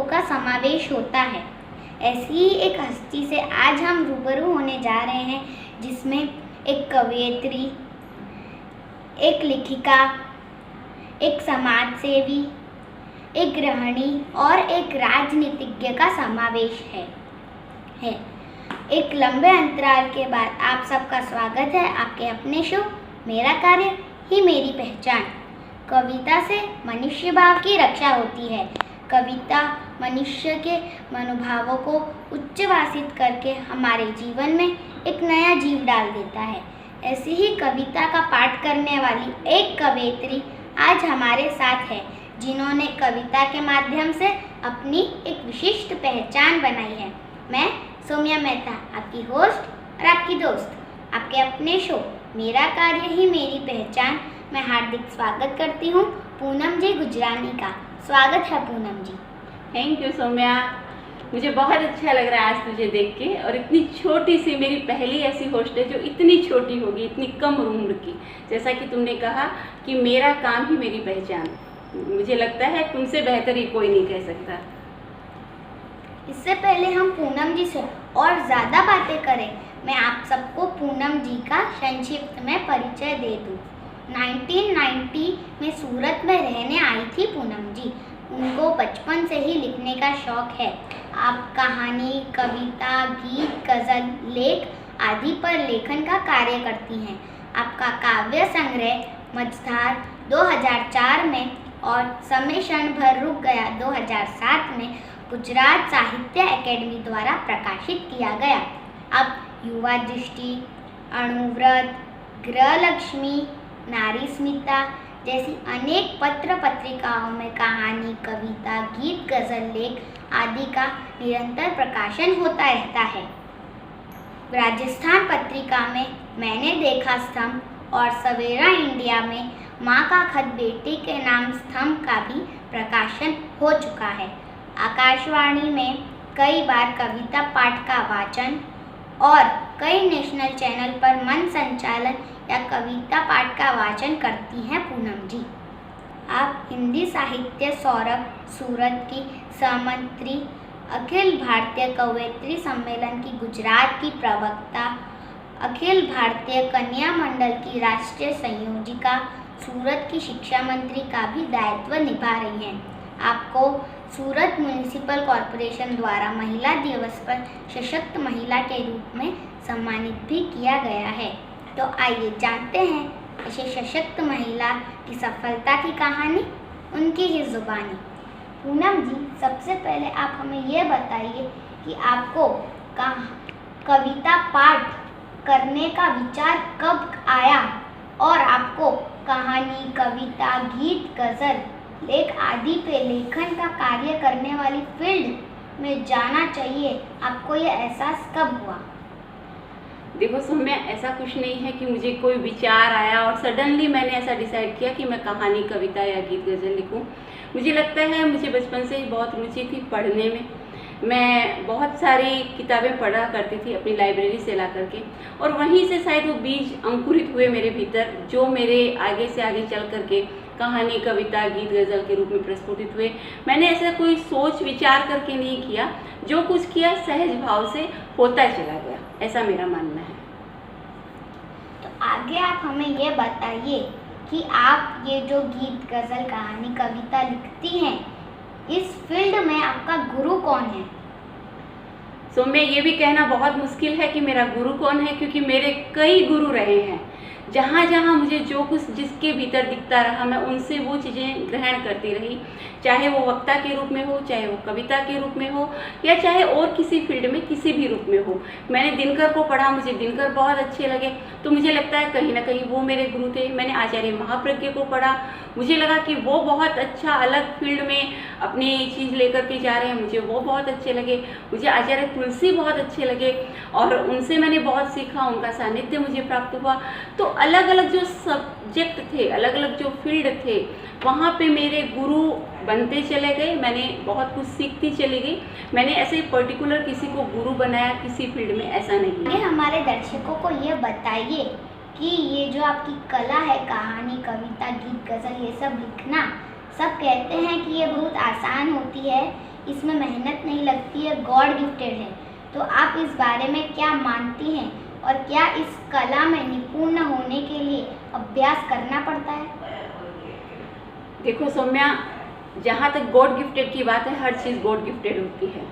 का समावेश होता है। ऐसी ही एक हस्ती से आज हम रूबरू होने जा रहे हैं, जिसमें एक कवयित्री, एक लेखिका, एक समाजसेवी, एक गृहिणी और एक राजनीतिज्ञ का समावेश है। एक लंबे अंतराल के बाद आप सबका स्वागत है आपके अपने शो मेरा कार्य ही मेरी पहचान। कविता से मनुष्य भाव की रक्षा होती है। कविता मनुष्य के मनोभावों को उच्चवासित करके हमारे जीवन में एक नया जीव डाल देता है। ऐसी ही कविता का पाठ करने वाली एक कवयित्री आज हमारे साथ है, जिन्होंने कविता के माध्यम से अपनी एक विशिष्ट पहचान बनाई है। मैं सौम्या मेहता, आपकी होस्ट और आपकी दोस्त, आपके अपने शो मेरा कार्य ही मेरी पहचान मैं हार्दिक स्वागत करती हूँ पूनम जी गुजरानी का। स्वागत है पूनम जी। थैंक यू सौम्या, मुझे बहुत अच्छा लग रहा है आज तुझे देख के। और इतनी छोटी सी मेरी पहली ऐसी होस्ट है जो इतनी छोटी होगी, इतनी कम उम्र की। जैसा कि तुमने कहा कि मेरा काम ही मेरी पहचान, मुझे लगता है तुमसे बेहतर ही कोई नहीं कह सकता। इससे पहले हम पूनम जी से और ज़्यादा बातें करें, मैं आप सबको पूनम जी का संक्षिप्त में परिचय दे दूँ। 1990 में सूरत में रहने आई थी पूनम जी। उनको बचपन से ही लिखने का शौक है। आप कहानी, कविता, गीत, गज़ल, लेख आदि पर लेखन का कार्य करती हैं। आपका काव्य संग्रह मझधार 2004 में और समय क्षण भर रुक गया 2007 में गुजरात साहित्य अकेडमी द्वारा प्रकाशित किया गया। अब युवा दृष्टि, अणुव्रत, गृहलक्ष्मी, नारी स्मिता जैसी अनेक पत्र पत्रिकाओं में कहानी, कविता, गीत, गज़ल, लेख आदि का निरंतर प्रकाशन होता रहता है। राजस्थान पत्रिका में मैंने देखा स्तंभ और सवेरा इंडिया में माँ का खत बेटी के नाम स्तंभ का भी प्रकाशन हो चुका है। आकाशवाणी में कई बार कविता पाठ का वाचन और कई नेशनल चैनल पर मन संचालन या कविता पाठ का वाचन करती हैं पूनम जी। आप हिंदी साहित्य सौरभ सूरत की सहमंत्री, अखिल भारतीय कवयित्री सम्मेलन की गुजरात की प्रवक्ता, अखिल भारतीय कन्या मंडल की राष्ट्रीय संयोजिका, सूरत की शिक्षा मंत्री का भी दायित्व निभा रही हैं। आपको सूरत म्युनिसिपल कॉरपोरेशन द्वारा महिला दिवस पर सशक्त महिला के रूप में सम्मानित भी किया गया है। तो आइए जानते हैं ऐसे सशक्त महिला की सफलता की कहानी, उनकी ही जुबानी। पूनम जी, सबसे पहले आप हमें ये बताइए कि आपको कविता पाठ करने का विचार कब आया और आपको कहानी, कविता, गीत, गज़ल, लेख आदि पे लेखन का कार्य करने वाली फील्ड में जाना चाहिए, आपको ये एहसास कब हुआ? देखो सौम्या, ऐसा कुछ नहीं है कि मुझे कोई विचार आया और सडनली मैंने ऐसा डिसाइड किया कि मैं कहानी, कविता या गीत गज़ल लिखूं। मुझे लगता है मुझे बचपन से ही बहुत रुचि थी पढ़ने में। मैं बहुत सारी किताबें पढ़ा करती थी अपनी लाइब्रेरी से ला करके, और वहीं से शायद वो बीज अंकुरित हुए मेरे भीतर, जो मेरे आगे से आगे चल करके कहानी, कविता, गीत, गज़ल के रूप में प्रस्फुटित हुए। मैंने ऐसा कोई सोच विचार करके नहीं किया, जो कुछ किया सहज भाव से होता चला गया, ऐसा मेरा मानना है। तो आगे आप हमें ये बताइए कि आप ये जो गीत, गज़ल, कहानी, कविता लिखती हैं, इस फील्ड में आपका गुरु कौन है? सौम्या, ये भी कहना बहुत मुश्किल है कि मेरा गुरु कौन है, क्योंकि मेरे कई गुरु रहे हैं। जहाँ जहाँ मुझे जो कुछ जिसके भीतर दिखता रहा, मैं उनसे वो चीज़ें ग्रहण करती रही, चाहे वो वक्ता के रूप में हो, चाहे वो कविता के रूप में हो, या चाहे और किसी फील्ड में किसी भी रूप में हो। मैंने दिनकर को पढ़ा, मुझे दिनकर बहुत अच्छे लगे, तो मुझे लगता है कहीं ना कहीं वो मेरे गुरु थे। मैंने आचार्य महाप्रज्ञ को पढ़ा, मुझे लगा कि वो बहुत अच्छा अलग फील्ड में अपनी चीज़ लेकर के जा रहे हैं, मुझे वो बहुत अच्छे लगे। मुझे आचार्य तुलसी बहुत अच्छे लगे और उनसे मैंने बहुत सीखा, उनका सानिध्य मुझे प्राप्त हुआ। तो अलग अलग जो सब्जेक्ट थे, अलग अलग जो फील्ड थे, वहाँ पे मेरे गुरु बनते चले गए, मैंने बहुत कुछ सीखती चली गई। मैंने ऐसे पर्टिकुलर किसी को गुरु बनाया किसी फील्ड में, ऐसा नहीं है। हमारे दर्शकों को ये बताइए कि ये जो आपकी कला है, कहानी, कविता, गीत, गज़ल ये सब लिखना, सब कहते हैं कि ये बहुत आसान होती है, इसमें मेहनत नहीं लगती है, गॉड गिफ्टेड है। तो आप इस बारे में क्या मानती हैं और क्या इस कला में निपुण होने के लिए अभ्यास करना पड़ता है? देखो सौम्या, जहाँ तक गॉड गिफ्टेड की बात है, हर चीज़ गॉड गिफ्टेड होती है।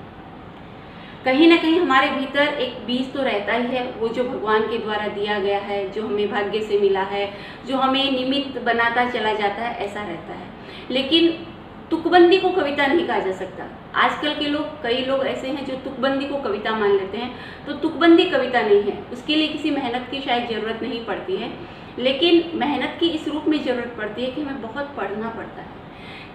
कहीं ना कहीं हमारे भीतर एक बीज तो रहता ही है, वो जो भगवान के द्वारा दिया गया है, जो हमें भाग्य से मिला है, जो हमें निमित्त बनाता चला जाता है, ऐसा रहता है। लेकिन तुकबंदी को कविता नहीं कहा जा सकता। आजकल के लोग, कई लोग ऐसे हैं जो तुकबंदी को कविता मान लेते हैं, तो तुकबंदी कविता नहीं है। उसके लिए किसी मेहनत की शायद ज़रूरत नहीं पड़ती है, लेकिन मेहनत की इस रूप में ज़रूरत पड़ती है कि हमें बहुत पढ़ना पड़ता है।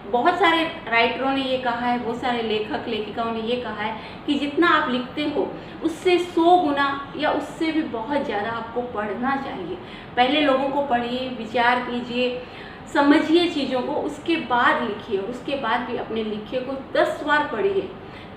बहुत सारे राइटरों ने ये कहा है, बहुत सारे लेखक लेखिकाओं ने ये कहा है कि जितना आप लिखते हो उससे 100 गुना या उससे भी बहुत ज़्यादा आपको पढ़ना चाहिए। पहले लोगों को पढ़िए, विचार कीजिए, समझिए चीज़ों को, उसके बाद लिखिए, और उसके बाद भी अपने लिखे को 10 बार पढ़िए,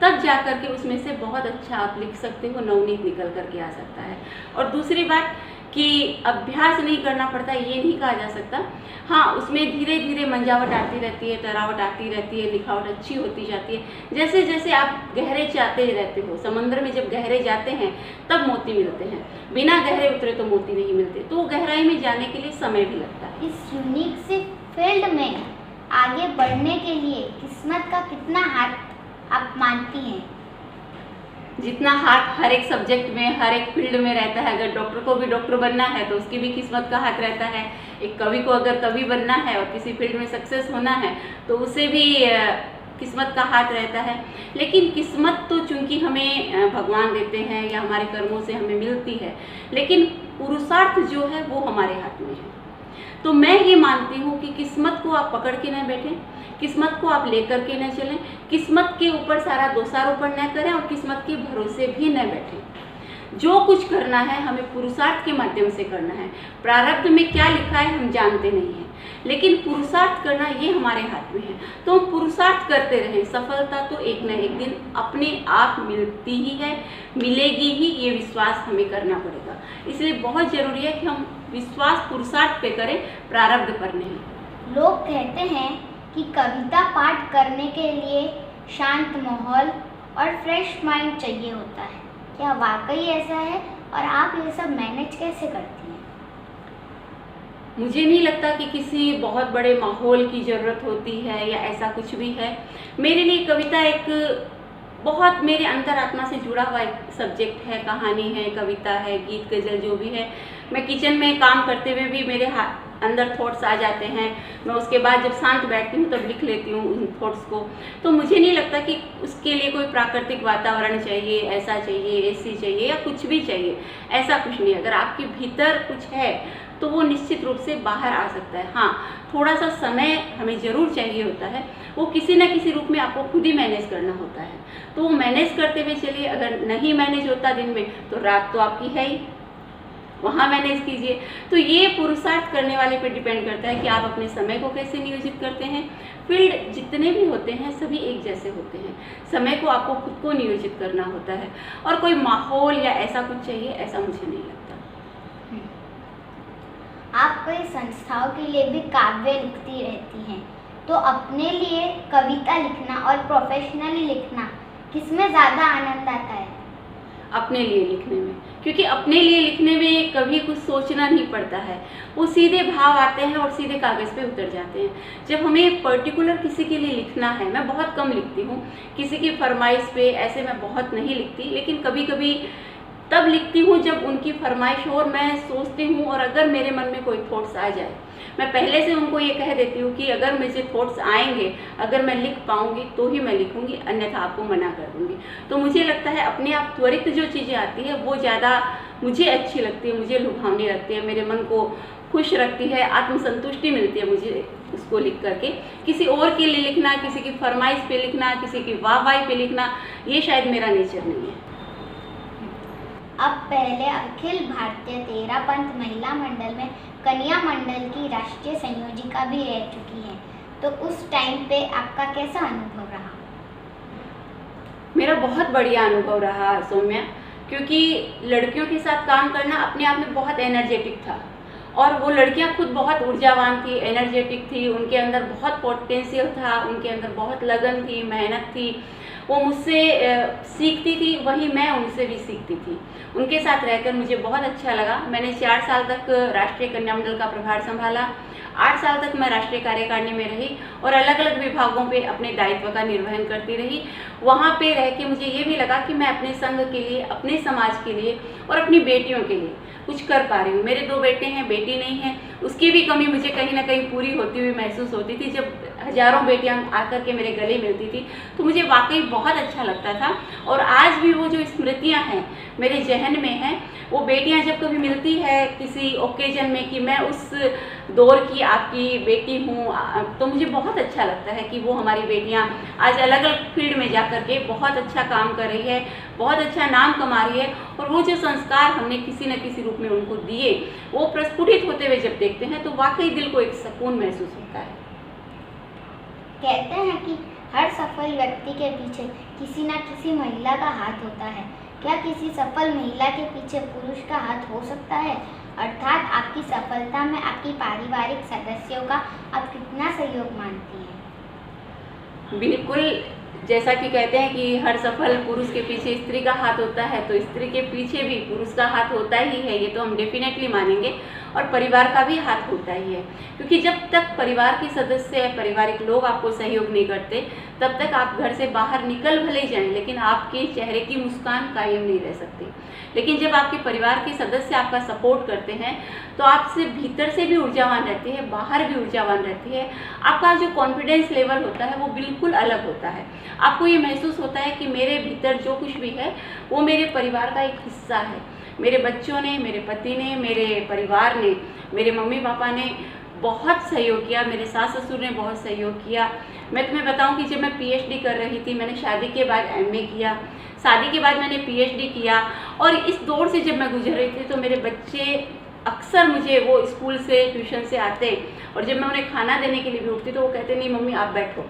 तब जा कर के उसमें से बहुत अच्छा आप लिख सकते हो, नवनीत निकल कर के आ सकता है। और दूसरी बात कि अभ्यास नहीं करना पड़ता, ये नहीं कहा जा सकता। हाँ, उसमें धीरे धीरे मंजावट आती रहती है, तरावट आती रहती है, लिखावट अच्छी होती जाती है। जैसे जैसे आप गहरे जाते रहते हो, समंदर में जब गहरे जाते हैं तब मोती मिलते हैं, बिना गहरे उतरे तो मोती नहीं मिलते। तो गहराई में जाने के लिए समय भी लगता है। इस यूनिक से फील्ड में आगे बढ़ने के लिए किस्मत का कितना हाथ आप मानती हैं? जितना हाथ हर एक सब्जेक्ट में, हर एक फील्ड में रहता है। अगर डॉक्टर को भी डॉक्टर बनना है तो उसकी भी किस्मत का हाथ रहता है। एक कवि को अगर कवि बनना है और किसी फील्ड में सक्सेस होना है तो उसे भी किस्मत का हाथ रहता है। लेकिन किस्मत तो चूंकि हमें भगवान देते हैं या हमारे कर्मों से हमें मिलती है, लेकिन पुरुषार्थ जो है वो हमारे हाथ में है। तो मैं ये मानती हूँ कि किस्मत को आप पकड़ के न बैठें, किस्मत को आप लेकर के न चलें, किस्मत के ऊपर सारा दोषारोपण न करें और किस्मत के भरोसे भी न बैठें। जो कुछ करना है हमें पुरुषार्थ के माध्यम से करना है। प्रारब्ध में क्या लिखा है हम जानते नहीं हैं, लेकिन पुरुषार्थ करना ये हमारे हाथ में है। तो हम पुरुषार्थ करते रहें, सफलता तो एक न एक दिन अपने आप मिलती ही है, मिलेगी ही, ये विश्वास हमें करना पड़ेगा। इसलिए बहुत ज़रूरी है कि हम विश्वास पुरुषार्थ पे करें, प्रारब्ध पर नहीं। लोग कहते हैं कि कविता पाठ करने के लिए शांत माहौल और फ्रेश माइंड चाहिए होता है। क्या वाकई ऐसा है और आप ये सब मैनेज कैसे करती हैं? मुझे नहीं लगता कि किसी बहुत बड़े माहौल की ज़रूरत होती है या ऐसा कुछ भी है। मेरे लिए कविता एक बहुत मेरे अंतरात्मा से जुड़ा हुआ एक सब्जेक्ट है, कहानी है, कविता है, गीत गज़ल जो भी है। मैं किचन में काम करते हुए भी मेरे अंदर थॉट्स आ जाते हैं, मैं उसके बाद जब शांत बैठती हूँ तब लिख लेती हूँ उन थॉट्स को। तो मुझे नहीं लगता कि उसके लिए कोई प्राकृतिक वातावरण चाहिए, ऐसा चाहिए, ऐसी चाहिए या कुछ भी चाहिए, ऐसा कुछ नहीं। अगर आपके भीतर कुछ है तो वो निश्चित रूप से बाहर आ सकता है। हाँ, थोड़ा सा समय हमें ज़रूर चाहिए होता है, वो किसी न किसी रूप में आपको खुद ही मैनेज करना होता है। तो वो मैनेज करते हुए चलिए। अगर नहीं मैनेज होता दिन में तो रात तो आपकी है ही, वहाँ मैनेज कीजिए। तो ये पुरुषार्थ करने वाले पे डिपेंड करता है कि आप अपने समय को कैसे नियोजित करते हैं। फील्ड जितने भी होते हैं सभी एक जैसे होते हैं, समय को आपको खुद को नियोजित करना होता है। और कोई माहौल या ऐसा कुछ चाहिए, ऐसा मुझे नहीं लगता। आप कई संस्थाओं के लिए भी काव्य लिखती रहती हैं, तो अपने लिए कविता लिखना और प्रोफेशनली लिखना किसमें ज़्यादा आनंद आता है? अपने लिए लिखने में, क्योंकि अपने लिए लिखने में कभी कुछ सोचना नहीं पड़ता है, वो सीधे भाव आते हैं और सीधे कागज़ पे उतर जाते हैं। जब हमें पर्टिकुलर किसी के लिए लिखना है, मैं बहुत कम लिखती हूँ, किसी की फरमाइश पे ऐसे मैं बहुत नहीं लिखती, लेकिन कभी कभी तब लिखती हूँ जब उनकी फरमाइश हो और मैं सोचती हूँ। और अगर मेरे मन में कोई थॉट्स आ जाए, मैं पहले से उनको ये कह देती हूँ कि अगर मुझे थॉट्स आएंगे, अगर मैं लिख पाऊँगी तो ही मैं लिखूँगी, अन्यथा आपको मना कर दूँगी। तो मुझे लगता है अपने आप त्वरित जो चीज़ें आती है वो ज़्यादा मुझे अच्छी लगती है, मुझे लुभावनी लगती है, मेरे मन को खुश रखती है, आत्मसंतुष्टि मिलती है मुझे उसको लिख करके। किसी और के लिए लिखना, किसी की फरमाइश पे लिखना, किसी की वाहवाही पे लिखना, ये शायद मेरा नेचर नहीं है। अब पहले अखिल भारतीय तेरा पंथ महिला मंडल में कन्या मंडल की राष्ट्रीय संयोजिका भी रह चुकी हैं, तो उस टाइम पे आपका कैसा अनुभव रहा? मेरा बहुत बढ़िया अनुभव रहा सौम्या, क्योंकि लड़कियों के साथ काम करना अपने आप में बहुत एनर्जेटिक था। और वो लड़कियां खुद बहुत ऊर्जावान थी, एनर्जेटिक थी, उनके अंदर बहुत पोटेंशियल था, उनके अंदर बहुत लगन थी, मेहनत थी। वो मुझसे सीखती थी, वही मैं उनसे भी सीखती थी। उनके साथ रहकर मुझे बहुत अच्छा लगा। मैंने 4 साल तक राष्ट्रीय कन्या मंडल का प्रभार संभाला, 8 साल तक मैं राष्ट्रीय कार्यकारिणी में रही और अलग अलग विभागों पे अपने दायित्व का निर्वहन करती रही। वहाँ पे रह के मुझे ये भी लगा कि मैं अपने संघ के लिए, अपने समाज के लिए और अपनी बेटियों के लिए कुछ कर पा रही हूँ। मेरे 2 बेटे हैं, बेटी नहीं है, उसकी भी कमी मुझे कहीं ना कहीं पूरी होती हुई महसूस होती थी। जब हजारों बेटियां आकर के मेरे गले मिलती थी तो मुझे वाकई बहुत अच्छा लगता था। और आज भी वो जो स्मृतियां हैं मेरे जहन में हैं, वो बेटियां जब कभी मिलती है किसी ओकेजन में कि मैं उस दौर की आपकी बेटी हूँ, तो मुझे बहुत अच्छा लगता है कि वो हमारी बेटियां आज अलग अलग फील्ड में जा कर के बहुत अच्छा काम कर रही है, बहुत अच्छा नाम कमा रही है। और वो जो संस्कार हमने किसी न किसी रूप में उनको दिए, वो प्रस्फुटित होते हुए जब देखते हैं तो वाकई दिल को एक सुकून महसूस होता है। कहते हैं कि हर सफल व्यक्ति के पीछे किसी न किसी महिला का हाथ होता है। क्या किसी सफल महिला के पीछे पुरुष का हाथ हो सकता है? अर्थात आपकी सफलता में आपकी पारिवारिक सदस्यों का आप कितना सहयोग मानती हैं? बिल्कुल, जैसा कि कहते हैं कि हर सफल पुरुष के पीछे स्त्री का हाथ होता है, तो स्त्री के पीछे भी पुरुष का हाथ होता ही है, ये तो हम डेफिनेटली मानेंगे। और परिवार का भी हाथ होता ही है, क्योंकि जब तक परिवार के सदस्य, पारिवारिक लोग आपको सहयोग नहीं करते, तब तक आप घर से बाहर निकल भले जाएं, लेकिन आपके चेहरे की मुस्कान कायम नहीं रह सकती। लेकिन जब आपके परिवार के सदस्य आपका सपोर्ट करते हैं तो आपसे भीतर से भी ऊर्जावान रहती है, बाहर भी ऊर्जावान रहती है। आपका जो कॉन्फिडेंस लेवल होता है वो बिल्कुल अलग होता है। आपको ये महसूस होता है कि मेरे भीतर जो कुछ भी है वो मेरे परिवार का एक हिस्सा है। मेरे बच्चों ने, मेरे पति ने, मेरे परिवार ने, मेरे मम्मी पापा ने बहुत सहयोग किया, मेरे सास ससुर ने बहुत सहयोग किया। मैं तुम्हें बताऊं कि जब मैं पीएचडी कर रही थी, मैंने शादी के बाद एमए किया, शादी के बाद मैंने पीएचडी किया, और इस दौर से जब मैं गुजर रही थी तो मेरे बच्चे अक्सर मुझे, वो स्कूल से, ट्यूशन से आते, और जब मैं उन्हें खाना देने के लिए भी उठती तो वो कहते नहीं मम्मी आप बैठो,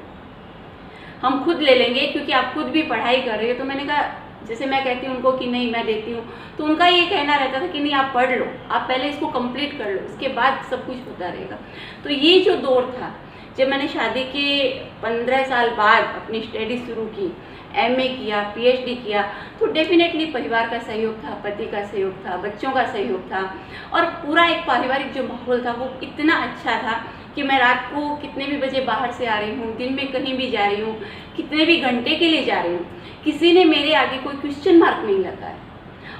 हम खुद ले लेंगे क्योंकि आप खुद भी पढ़ाई कर रहे हो। तो मैंने कहा, जैसे मैं कहती हूँ उनको कि नहीं मैं देती हूँ, तो उनका ये कहना रहता था कि नहीं आप पढ़ लो, आप पहले इसको कंप्लीट कर लो, उसके बाद सब कुछ होता रहेगा। तो ये जो दौर था, जब मैंने शादी के 15 साल बाद अपनी स्टडी शुरू की, एमए किया, पीएचडी किया, तो डेफिनेटली परिवार का सहयोग था, पति का सहयोग था, बच्चों का सहयोग था, और पूरा एक पारिवारिक जो माहौल था वो इतना अच्छा था कि मैं रात को कितने भी बजे बाहर से आ रही हूँ, दिन में कहीं भी जा रही हूँ, कितने भी घंटे के लिए जा रही हूँ, किसी ने मेरे आगे कोई क्वेश्चन मार्क नहीं लगाया।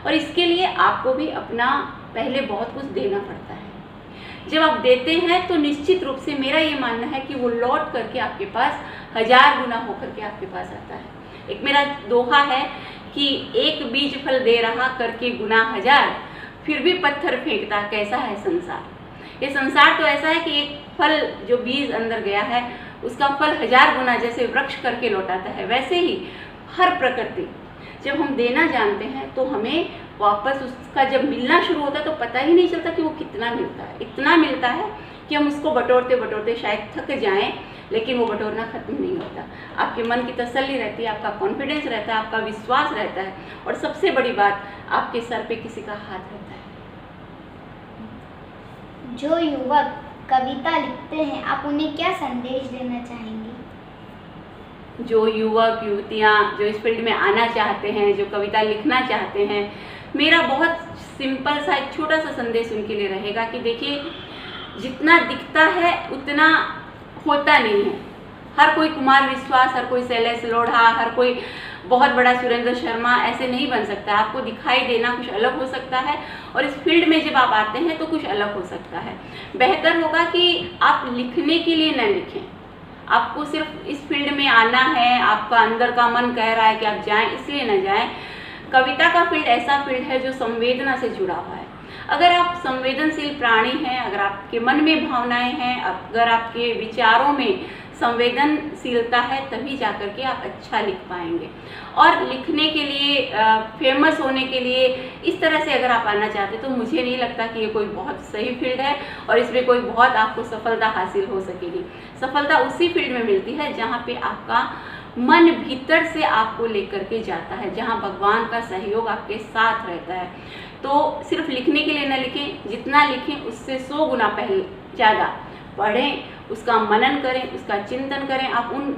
और इसके लिए आपको भी अपना पहले बहुत कुछ देना पड़ता है। जब आप देते हैं तो निश्चित रूप से मेरा ये मानना है कि वो लौट करके आपके पास 1000 गुना होकर के आपके पास आता है। एक मेरा दोहा है कि एक बीज फल दे रहा करके गुना 1000, फिर भी पत्थर फेंकता कैसा है संसार। ये संसार तो ऐसा है कि एक फल जो बीज अंदर गया है उसका फल 1000 गुना जैसे वृक्ष करके लौटाता है, वैसे ही हर प्रकृति जब हम देना जानते हैं तो हमें वापस उसका जब मिलना शुरू होता है तो पता ही नहीं चलता कि वो कितना मिलता है। इतना मिलता है कि हम उसको बटोरते बटोरते शायद थक जाएं, लेकिन वो बटोरना खत्म नहीं होता। आपके मन की तसल्ली रहती है, आपका कॉन्फिडेंस रहता है, आपका विश्वास रहता है, और सबसे बड़ी बात आपके सर पे किसी का हाथ रहता है। जो युवक कविता लिखते हैं, आप उन्हें क्या संदेश देना चाहेंगे? जो युवक युवतियाँ जो इस फील्ड में आना चाहते हैं, जो कविता लिखना चाहते हैं, मेरा बहुत सिंपल सा एक छोटा सा संदेश उनके लिए रहेगा कि देखिए, जितना दिखता है उतना होता नहीं है। हर कोई कुमार विश्वास, हर कोई शैलेश लोढ़ा, हर कोई बहुत बड़ा सुरेंद्र शर्मा ऐसे नहीं बन सकता। आपको दिखाई देना कुछ अलग हो सकता है, और इस फील्ड में जब आप आते हैं तो कुछ अलग हो सकता है। बेहतर होगा कि आप लिखने के लिए न लिखें। आपको सिर्फ इस फील्ड में आना है, आपका अंदर का मन कह रहा है कि आप जाएं, इसलिए न जाएं। कविता का फील्ड ऐसा फील्ड है जो संवेदना से जुड़ा हुआ है। अगर आप संवेदनशील प्राणी हैं, अगर आपके मन में भावनाएं हैं, अगर आपके विचारों में संवेदनशीलता है, तभी जाकर के आप अच्छा लिख पाएंगे। और लिखने के लिए, फेमस होने के लिए इस तरह से अगर आप आना चाहते तो मुझे नहीं लगता कि ये कोई बहुत सही फील्ड है और इसमें कोई बहुत आपको सफलता हासिल हो सकेगी। सफलता उसी फील्ड में मिलती है जहाँ पे आपका मन भीतर से आपको लेकर के जाता है, जहाँ भगवान का सहयोग आपके साथ रहता है। तो सिर्फ लिखने के लिए न लिखें, जितना लिखें उससे 100 गुना पहले ज़्यादा पढ़ें, उसका मनन करें, उसका चिंतन करें। आप उन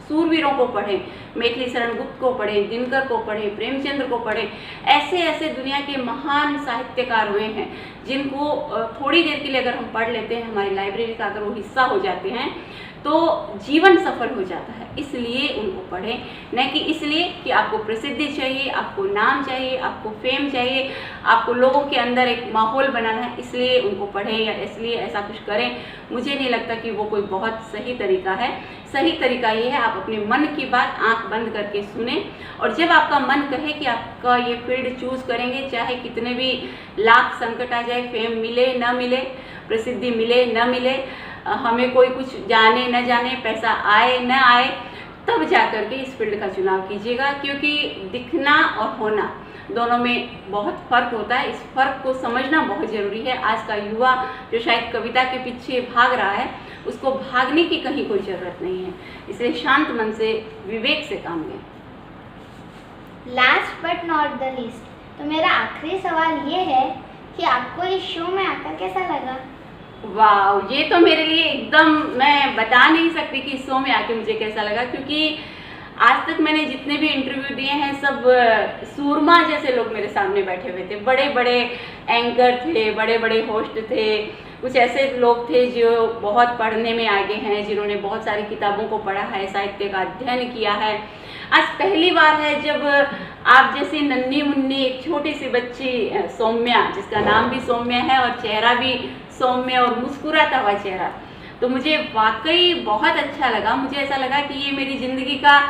सूरवीरों को पढ़ें, मैथिली शरण गुप्त को पढ़ें, दिनकर को पढ़ें, प्रेमचंद्र को पढ़ें। ऐसे ऐसे दुनिया के महान साहित्यकार हुए हैं जिनको थोड़ी देर के लिए अगर हम पढ़ लेते हैं, हमारी लाइब्रेरी का अगर वो हिस्सा हो जाते हैं, तो जीवन सफल हो जाता है। इसलिए उनको पढ़ें, न कि इसलिए कि आपको प्रसिद्धि चाहिए, आपको नाम चाहिए, आपको फेम चाहिए, आपको लोगों के अंदर एक माहौल बनाना है, इसलिए उनको पढ़ें या इसलिए ऐसा कुछ करें। मुझे नहीं लगता कि वो कोई बहुत सही तरीका है। सही तरीका ये है, आप अपने मन की बात आंख बंद करके सुने, और जब आपका मन कहे कि आपका ये फील्ड चूज करेंगे, चाहे कितने भी लाख संकट आ जाए, फेम मिले न मिले, प्रसिद्धि मिले न मिले, हमें कोई कुछ जाने न जाने, पैसा आए न आए, तब जा कर के इस फील्ड का चुनाव कीजिएगा। क्योंकि दिखना और होना दोनों में बहुत फ़र्क होता है। इस फ़र्क को समझना बहुत ज़रूरी है। आज का युवा जो शायद कविता के पीछे भाग रहा है, उसको भागने की कहीं कोई ज़रूरत नहीं है। इसलिए शांत मन से, विवेक से काम लें। Last but not the least, तो मेरा आखिरी सवाल ये है कि आपको इस शो में आकर कैसा लगा? वाह, ये तो मेरे लिए एकदम, मैं बता नहीं सकती कि इस शो में आके मुझे कैसा लगा, क्योंकि आज तक मैंने जितने भी इंटरव्यू दिए हैं, सब सूरमा जैसे लोग मेरे सामने बैठे हुए थे। बड़े बड़े एंकर थे, बड़े बड़े होस्ट थे, कुछ ऐसे लोग थे जो बहुत पढ़ने में आगे हैं, जिन्होंने बहुत सारी किताबों को पढ़ा है, साहित्य का अध्ययन किया है। आज पहली बार है जब आप जैसी नन्ही मुन्नी एक छोटी सी बच्ची सौम्या, जिसका नाम भी सौम्या है और चेहरा भी सौम्य और मुस्कुराता हुआ चेहरा, तो मुझे वाकई बहुत अच्छा लगा। मुझे ऐसा लगा कि ये मेरी ज़िंदगी का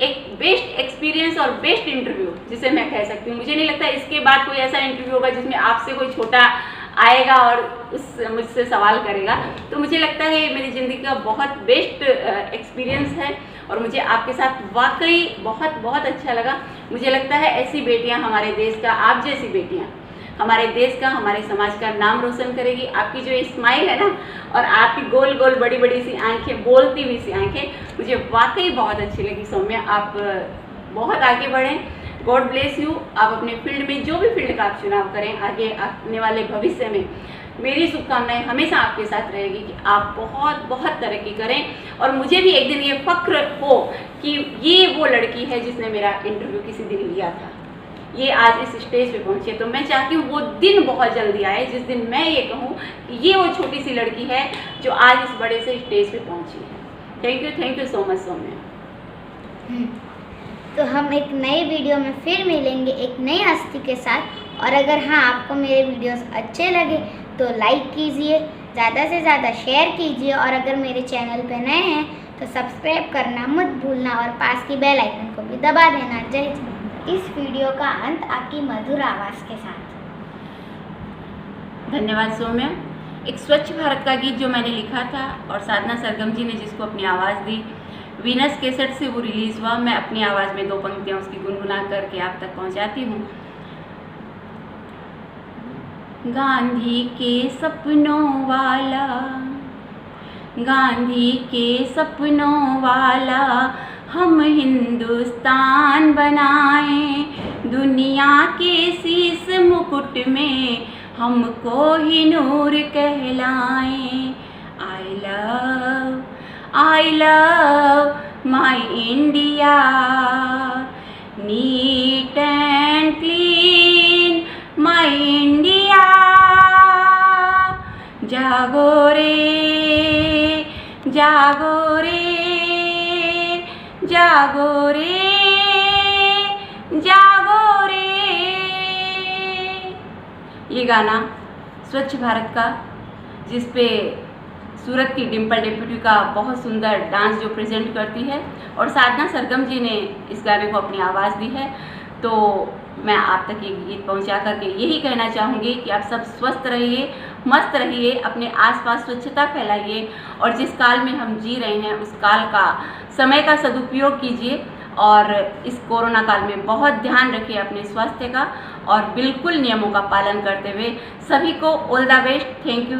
एक बेस्ट एक्सपीरियंस और बेस्ट इंटरव्यू जिसे मैं कह सकती हूँ। मुझे नहीं लगता इसके बाद कोई ऐसा इंटरव्यू होगा जिसमें आपसे कोई छोटा आएगा और मुझसे सवाल करेगा। तो मुझे लगता है ये मेरी ज़िंदगी का बहुत बेस्ट एक्सपीरियंस है और मुझे आपके साथ वाकई बहुत बहुत अच्छा लगा। मुझे लगता है ऐसी बेटियाँ हमारे देश का, आप जैसी बेटियाँ हमारे देश का, हमारे समाज का नाम रोशन करेगी। आपकी जो स्माइल है ना, और आपकी गोल गोल बड़ी बड़ी सी आंखें, बोलती हुई सी आंखें, मुझे वाकई बहुत अच्छी लगी। सौम्या, आप बहुत आगे बढ़ें। God bless you. आप अपने फील्ड में, जो भी फील्ड का आप चुनाव करें, आगे आने वाले भविष्य में मेरी शुभकामनाएं हमेशा आपके साथ रहेगी कि आप बहुत बहुत तरक्की करें और मुझे भी एक दिन ये फक्र हो कि ये वो लड़की है जिसने मेरा इंटरव्यू किसी दिन लिया था, ये आज इस स्टेज पे पहुंची है। तो मैं चाहती हूँ वो दिन बहुत जल्दी आए जिस दिन मैं ये कहूँ कि ये वो छोटी सी लड़की है जो आज इस बड़े से स्टेज पे पहुंची है। Thank you so much Saumya. तो हम एक नए वीडियो में फिर मिलेंगे एक नई हस्ती के साथ। और अगर हाँ, आपको मेरे वीडियोस अच्छे लगे तो लाइक कीजिए, ज़्यादा से ज़्यादा शेयर कीजिए, और अगर मेरे चैनल पे नए हैं तो सब्सक्राइब करना मत भूलना और पास की बेल आइकन को भी दबा देना। जय हिंद। इस वीडियो का अंत आपकी मधुर आवाज़ के साथ। धन्यवाद सौम्या। एक स्वच्छ भारत का गीत जो मैंने लिखा था और साधना सरगम जी ने जिसको अपनी आवाज़ दी, वीनस कैसेट से वो रिलीज़ हुआ। मैं अपनी आवाज़ में 2 पंक्तियाँ उसकी गुनगुना करके आप तक पहुँचाती हूँ। गांधी के सपनों वाला, गांधी के सपनों वाला, हम हिंदुस्तान बनाएं, दुनिया के शीश मुकुट में हमको ही नूर कहलाएं। I love my India, neat and clean my India। जागो रे, जागो रे, जागो रे, जागो रे। ये गाना स्वच्छ भारत का, जिस पे सूरत की डिम्पल डिप्टी का बहुत सुंदर डांस जो प्रेजेंट करती है, और साधना सरगम जी ने इस गाने को अपनी आवाज़ दी है। तो मैं आप तक ये गीत पहुंचा करके यही कहना चाहूँगी कि आप सब स्वस्थ रहिए, मस्त रहिए, अपने आसपास स्वच्छता फैलाइए, और जिस काल में हम जी रहे हैं उस काल का, समय का सदुपयोग कीजिए, और इस कोरोना काल में बहुत ध्यान रखिए अपने स्वास्थ्य का, और बिल्कुल नियमों का पालन करते हुए सभी को all the best. Thank you.